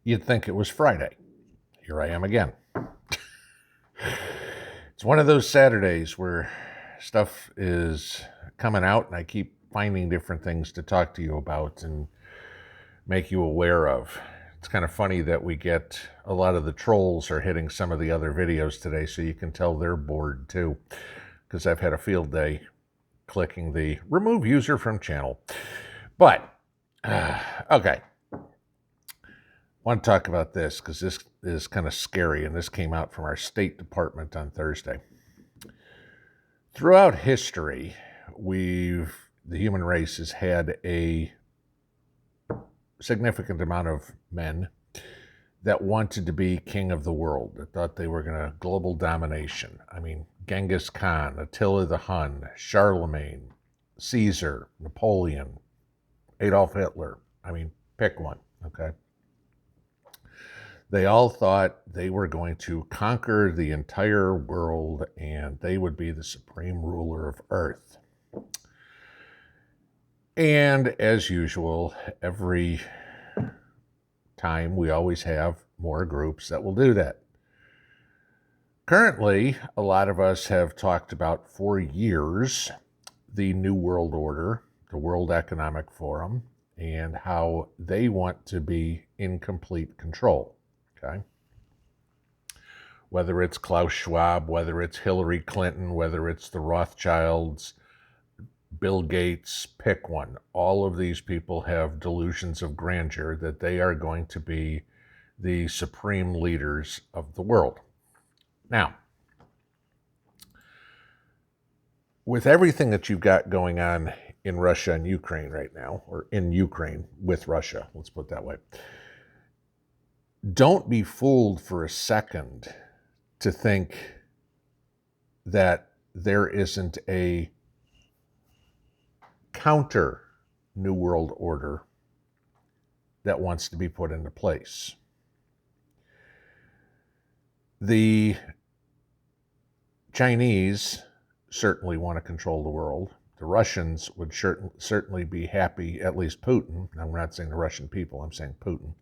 you'd think it was Friday. Here I am again. It's one of those Saturdays where stuff is coming out and I keep finding different things to talk to you about and make you aware of. It's kind of funny that we get a lot of the trolls are hitting some of the other videos today, so you can tell they're bored too, because I've had a field day clicking the remove user from channel. But, okay. I want to talk about this because this is kind of scary, and this came out from our State Department on Thursday. Throughout history, the human race has had a significant amount of men that wanted to be king of the world, that thought they were going to global domination. I mean, Genghis Khan, Attila the Hun, Charlemagne, Caesar, Napoleon, Adolf Hitler. I mean, pick one, okay? They all thought they were going to conquer the entire world and they would be the supreme ruler of Earth. And as usual, every time we always have more groups that will do that. Currently, a lot of us have talked about for years the New World Order, the World Economic Forum, and how they want to be in complete control. Okay? Whether it's Klaus Schwab, whether it's Hillary Clinton, whether it's the Rothschilds, Bill Gates, pick one. All of these people have delusions of grandeur that they are going to be the supreme leaders of the world. Now, with everything that you've got going on in Russia and Ukraine right now, or in Ukraine with Russia, let's put it that way, don't be fooled for a second to think that there isn't a counter New World Order that wants to be put into place. The Chinese certainly want to control the world. The Russians would certainly be happy, at least Putin, I'm not saying the Russian people, I'm saying Putin,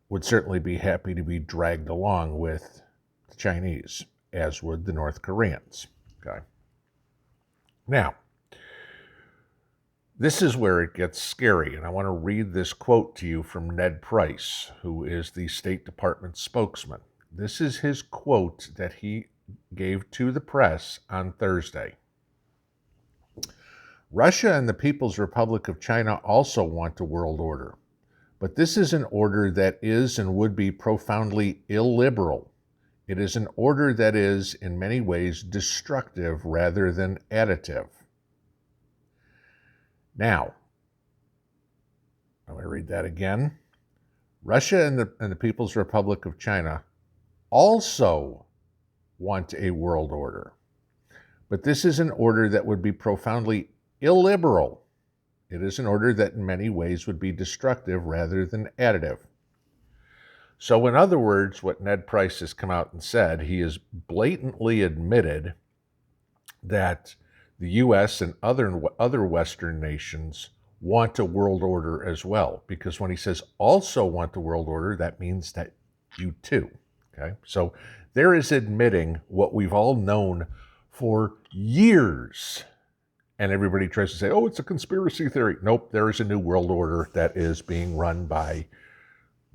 would certainly be happy to be dragged along with the Chinese, as would the North Koreans. Okay. Now, this is where it gets scary, and I want to read this quote to you from Ned Price, who is the State Department spokesman. This is his quote that he gave to the press on Thursday. Russia and the People's Republic of China also want a world order, but this is an order that is and would be profoundly illiberal. It is an order that is, in many ways, destructive rather than additive. Now, I'm going to read that again. Russia and the People's Republic of China also want a world order, but this is an order that would be profoundly illiberal. It is an order that in many ways would be destructive rather than additive. So in other words, what Ned Price has come out and said, he has blatantly admitted that the U.S. and other Western nations want a world order as well, because when he says also want the world order, that means that you too, okay? So there is admitting what we've all known for years, and everybody tries to say, oh, it's a conspiracy theory. Nope, there is a new world order that is being run by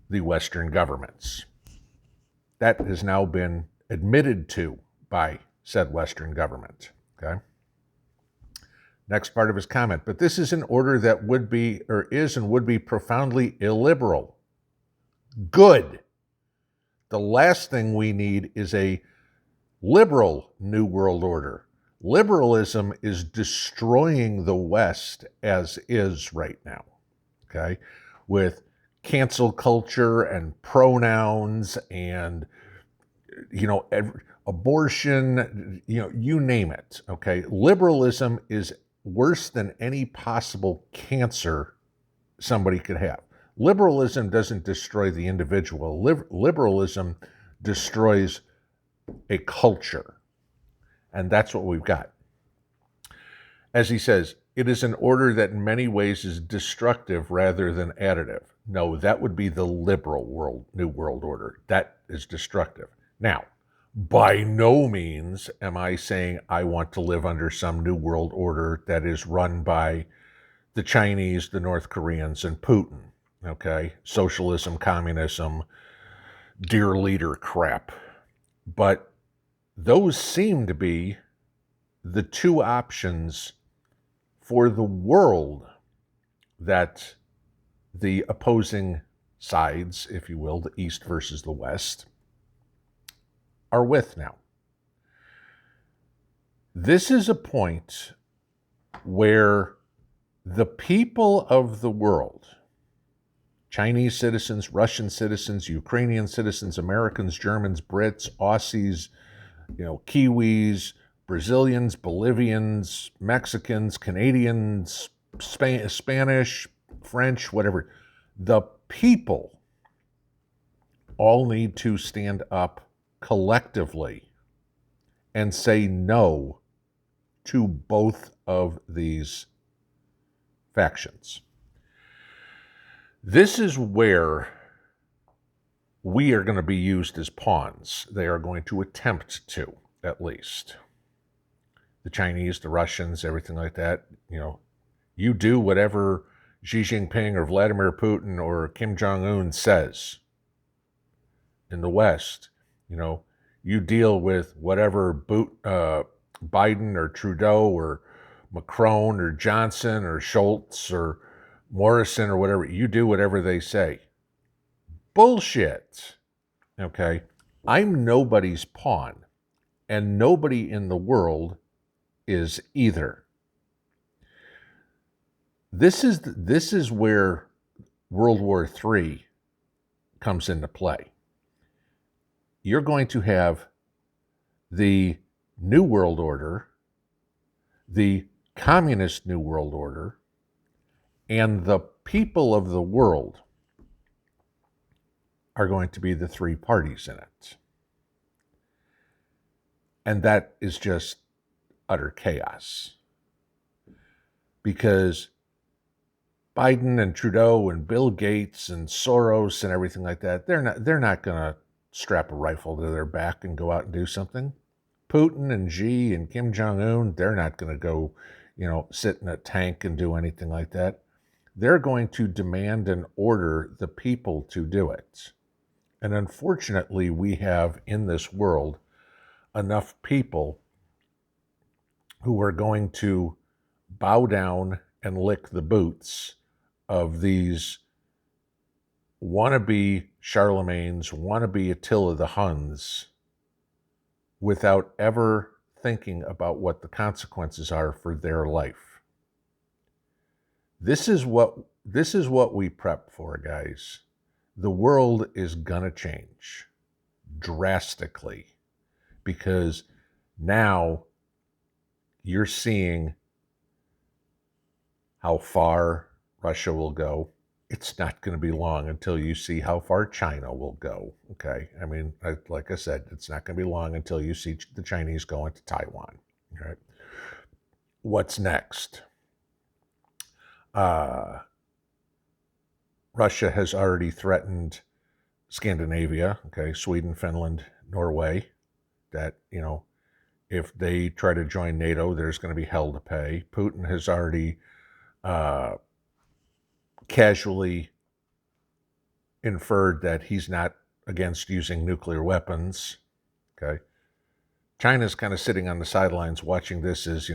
the Western governments. That has now been admitted to by said Western government, okay? Next part of his comment, but this is an order that would be, or is and would be profoundly illiberal. Good. The last thing we need is a liberal New World Order. Liberalism is destroying the West as is right now, okay? With cancel culture and pronouns and, abortion, you name it, okay? Liberalism is worse than any possible cancer somebody could have. Liberalism doesn't destroy the individual. Liberalism destroys a culture. And that's what we've got. As he says, it is an order that in many ways is destructive rather than additive. No, that would be the liberal New World Order. That is destructive. Now, by no means am I saying I want to live under some New World Order that is run by the Chinese, the North Koreans, and Putin. Okay? Socialism, communism, dear leader crap. But those seem to be the two options for the world that the opposing sides, if you will, the East versus the West, are with now. This is a point where the people of the world, Chinese citizens, Russian citizens, Ukrainian citizens, Americans, Germans, Brits, Aussies, Kiwis, Brazilians, Bolivians, Mexicans, Canadians, Spanish, French, whatever. The people all need to stand up collectively and say no to both of these factions. This is where we are going to be used as pawns. They are going to attempt to, at least. The Chinese, the Russians, everything like that. You do whatever Xi Jinping or Vladimir Putin or Kim Jong-un says. In the West, you deal with whatever Biden or Trudeau or Macron or Johnson or Schultz or Morrison or whatever. You do whatever they say. Bullshit. Okay? I'm nobody's pawn, and nobody in the world is either. This is where World War III comes into play. You're going to have the New World Order, the Communist New World Order, and the people of the world are going to be the three parties in it. And that is just utter chaos. Because Biden and Trudeau and Bill Gates and Soros and everything like that, they're not going to strap a rifle to their back and go out and do something. Putin and Xi and Kim Jong-un, they're not going to go, sit in a tank and do anything like that. They're going to demand and order the people to do it. And unfortunately, we have in this world enough people who are going to bow down and lick the boots of these wannabe Charlemagnes, wannabe Attila the Huns, without ever thinking about what the consequences are for their life. This is what we prep for, guys. The world is gonna change drastically because now you're seeing how far Russia will go. It's not going to be long until you see how far China will go, okay? I mean, like I said, it's not going to be long until you see the Chinese go into Taiwan, right? What's next? Russia has already threatened Scandinavia, okay, Sweden, Finland, Norway, that, if they try to join NATO, there's going to be hell to pay. Putin has already casually inferred that he's not against using nuclear weapons, okay? China's kind of sitting on the sidelines watching this as,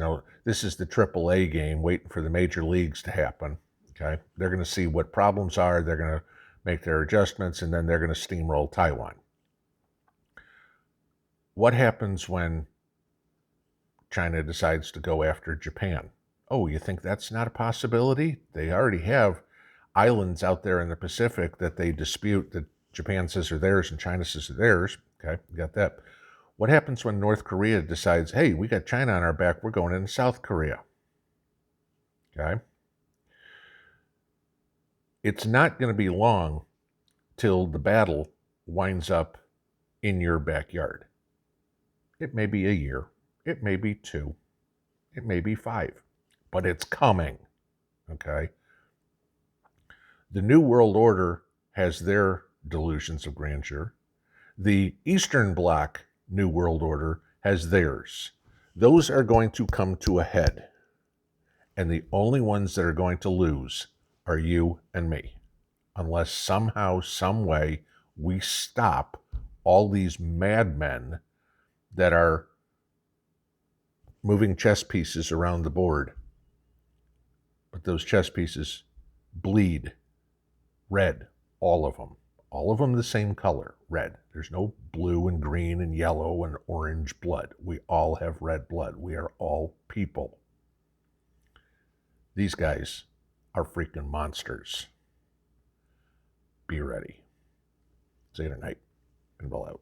this is the AAA game waiting for the major leagues to happen, okay? They're going to see what problems are, they're going to make their adjustments, and then they're going to steamroll Taiwan. What happens when China decides to go after Japan? Oh, you think that's not a possibility? They already have islands out there in the Pacific that they dispute, that Japan says are theirs and China says are theirs. Okay, you got that. What happens when North Korea decides, hey, we got China on our back, we're going into South Korea? Okay. It's not going to be long till the battle winds up in your backyard. It may be a year, it may be 2, it may be 5, but it's coming, okay? The New World Order has their delusions of grandeur. The Eastern Bloc New World Order has theirs. Those are going to come to a head. And the only ones that are going to lose are you and me. Unless somehow, some way, we stop all these madmen that are moving chess pieces around the board. But those chess pieces bleed red, all of them the same color, red. There's no blue and green and yellow and orange blood. We all have red blood. We are all people. These guys are freaking monsters. Be ready. See you tonight. Pinball out.